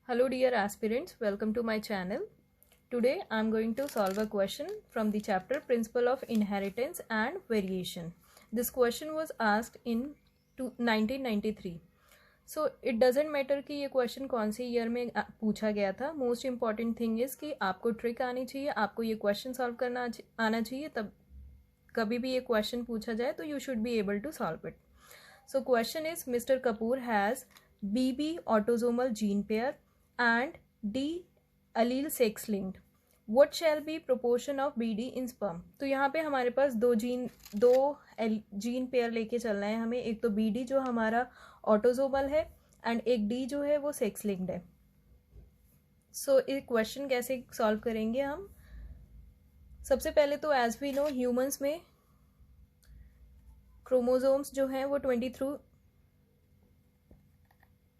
Hello dear aspirants, welcome to my channel. Today I am going to solve a question from the chapter Principle of Inheritance and Variation. This question was asked in 1993. So it doesn't matter कि ये question कौन सी year में पूछा गया था. Most important thing is कि आपको trick आनी चाहिए, आपको ये क्वेश्चन सॉल्व करना आना चाहिए. तब कभी भी ये क्वेश्चन पूछा जाए तो you should be able to solve it. So question is, Mr. Kapoor has BB autosomal gene pair and D allele sex linked. What shall be proportion of BD in sperm? तो यहाँ पे हमारे पास दो gene pair लेके चलना है हमें. एक तो BD जो हमारा ऑटोजोमल है एंड एक D जो है वो सेक्स लिंक्ड है. सो ये क्वेश्चन कैसे सॉल्व करेंगे हम? सबसे पहले तो एज वी नो ह्यूमंस में क्रोमोजोम्स जो हैं वो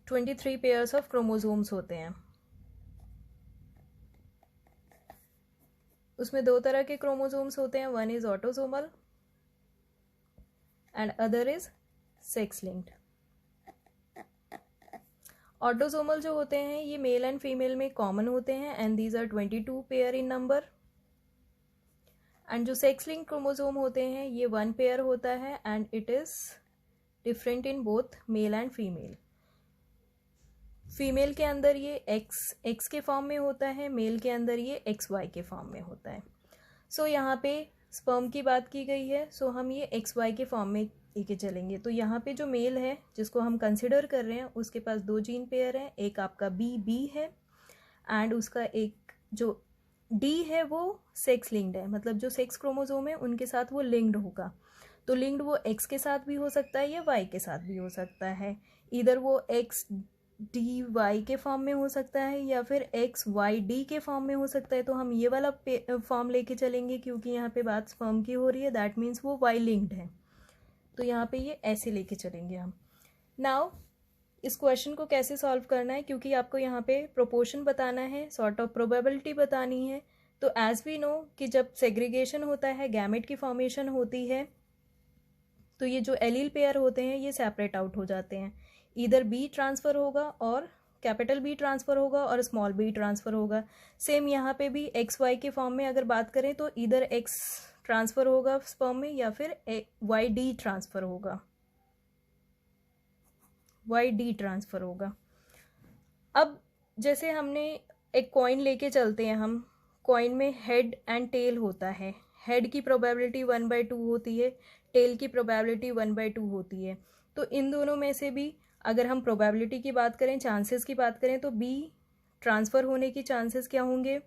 23 पेयर्स ऑफ क्रोमोजोम्स होते हैं. उसमें दो तरह के क्रोमोजोम्स होते हैं. One is autosomal and other is sex linked. Autosomal जो होते हैं ये मेल एंड फीमेल में कॉमन होते हैं and these are 22 pair in number. And जो सेक्स लिंक क्रोमोजोम होते हैं ये 1 पेयर होता है and it is different in both male and female. Female के अंदर ये एक्स के फॉर्म में होता है, मेल के अंदर ये XY के फॉर्म में होता है. सो यहाँ पे स्पर्म की बात की गई है, सो हम ये XY के फॉर्म में लेके चलेंगे. तो यहाँ पे जो मेल है जिसको हम कंसिडर कर रहे हैं उसके पास दो जीन पेयर हैं. एक आपका BB है एंड उसका एक जो D है वो सेक्स लिंक्ड है, मतलब जो सेक्स क्रोमोजोम है उनके साथ वो लिंक्ड होगा. तो लिंक्ड वो X के साथ भी हो सकता है या Y के साथ भी हो सकता है. इधर वो XDY के फॉर्म में हो सकता है या फिर XYD के फॉर्म में हो सकता है. तो हम ये वाला फॉर्म लेके चलेंगे क्योंकि यहाँ पे बात स्पर्म की हो रही है. दैट मीन्स वो Y लिंक्ड है. तो यहाँ पे ये ऐसे लेके चलेंगे हम. नाउ इस क्वेश्चन को कैसे सॉल्व करना है, क्योंकि आपको यहाँ पे प्रोपोर्शन बताना है, सॉर्ट ऑफ प्रोबेबिलिटी बतानी है. तो एज वी नो कि जब सेग्रीगेशन होता है, गैमेट की फॉर्मेशन होती है, तो ये जो एलील पेयर होते हैं ये सेपरेट आउट हो जाते हैं. इधर B ट्रांसफ़र होगा और कैपिटल B ट्रांसफ़र होगा और स्मॉल b ट्रांसफ़र होगा. सेम यहाँ पे भी XY के फॉर्म में अगर बात करें तो इधर X ट्रांसफ़र होगा स्पर्म में या फिर YD ट्रांसफ़र होगा, YD ट्रांसफ़र होगा. अब जैसे हमने एक कॉइन लेके चलते हैं हम. कॉइन में हेड एंड टेल होता है. हेड की प्रोबेबिलिटी 1/2 होती है, टेल की प्रोबेबिलिटी 1/2 होती है. तो इन दोनों में से भी अगर हम प्रोबेबिलिटी की बात करें, चांसेस की बात करें, तो B ट्रांसफ़र होने की चांसेस क्या होंगे?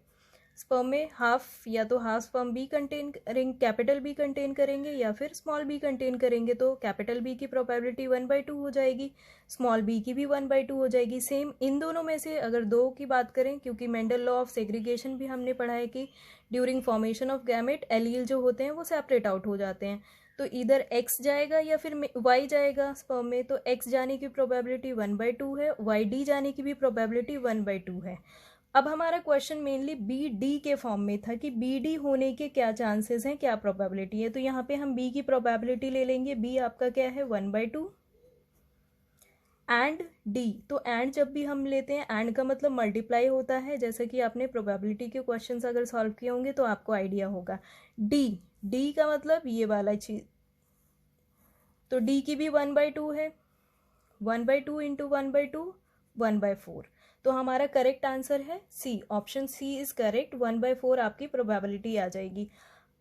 स्पर्म में हाफ या तो हाफ स्पर्म B कंटेन करेंगे, कैपिटल B कंटेन करेंगे या फिर स्मॉल b कंटेन करेंगे. तो कैपिटल B की प्रोबेबिलिटी 1/2 हो जाएगी, स्मॉल b की भी 1/2 हो जाएगी. सेम इन दोनों में से अगर दो की बात करें, क्योंकि मेंडल लॉ ऑफ सेग्रीगेशन भी हमने पढ़ा है कि during formation of gamete allele जो होते हैं वो सेपरेट आउट हो जाते हैं. तो इधर X जाएगा या फिर Y जाएगा स्पर्म में. तो X जाने की प्रोबेबिलिटी 1/2 है, YD जाने की भी प्रोबेबिलिटी 1/2 है. अब हमारा क्वेश्चन मेनली BD के फॉर्म में था कि BD होने के क्या चांसेस हैं, क्या प्रोबेबिलिटी है. तो यहाँ पे हम B की प्रोबेबिलिटी ले लेंगे. B आपका क्या है? 1/2 एंड D. तो एंड जब भी हम लेते हैं, एंड का मतलब मल्टीप्लाई होता है. जैसे कि आपने प्रोबेबिलिटी के क्वेश्चंस अगर सॉल्व किए होंगे तो आपको आइडिया होगा. D का मतलब ये वाला चीज. तो D की भी 1/2 है. 1/2 इंटू 1/2 1/4. तो हमारा करेक्ट आंसर है C. Option C is correct. 1/4 आपकी प्रोबेबिलिटी आ जाएगी.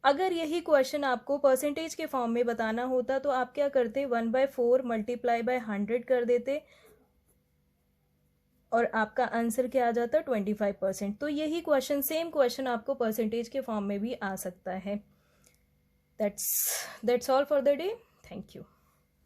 अगर यही क्वेश्चन आपको परसेंटेज के फॉर्म में बताना होता तो आप क्या करते? 1/4 मल्टीप्लाई बाय 100 कर देते और आपका आंसर क्या आ जाता? 25%. तो यही क्वेश्चन, सेम क्वेश्चन आपको परसेंटेज के फॉर्म में भी आ सकता है. That's all for the day. Thank you.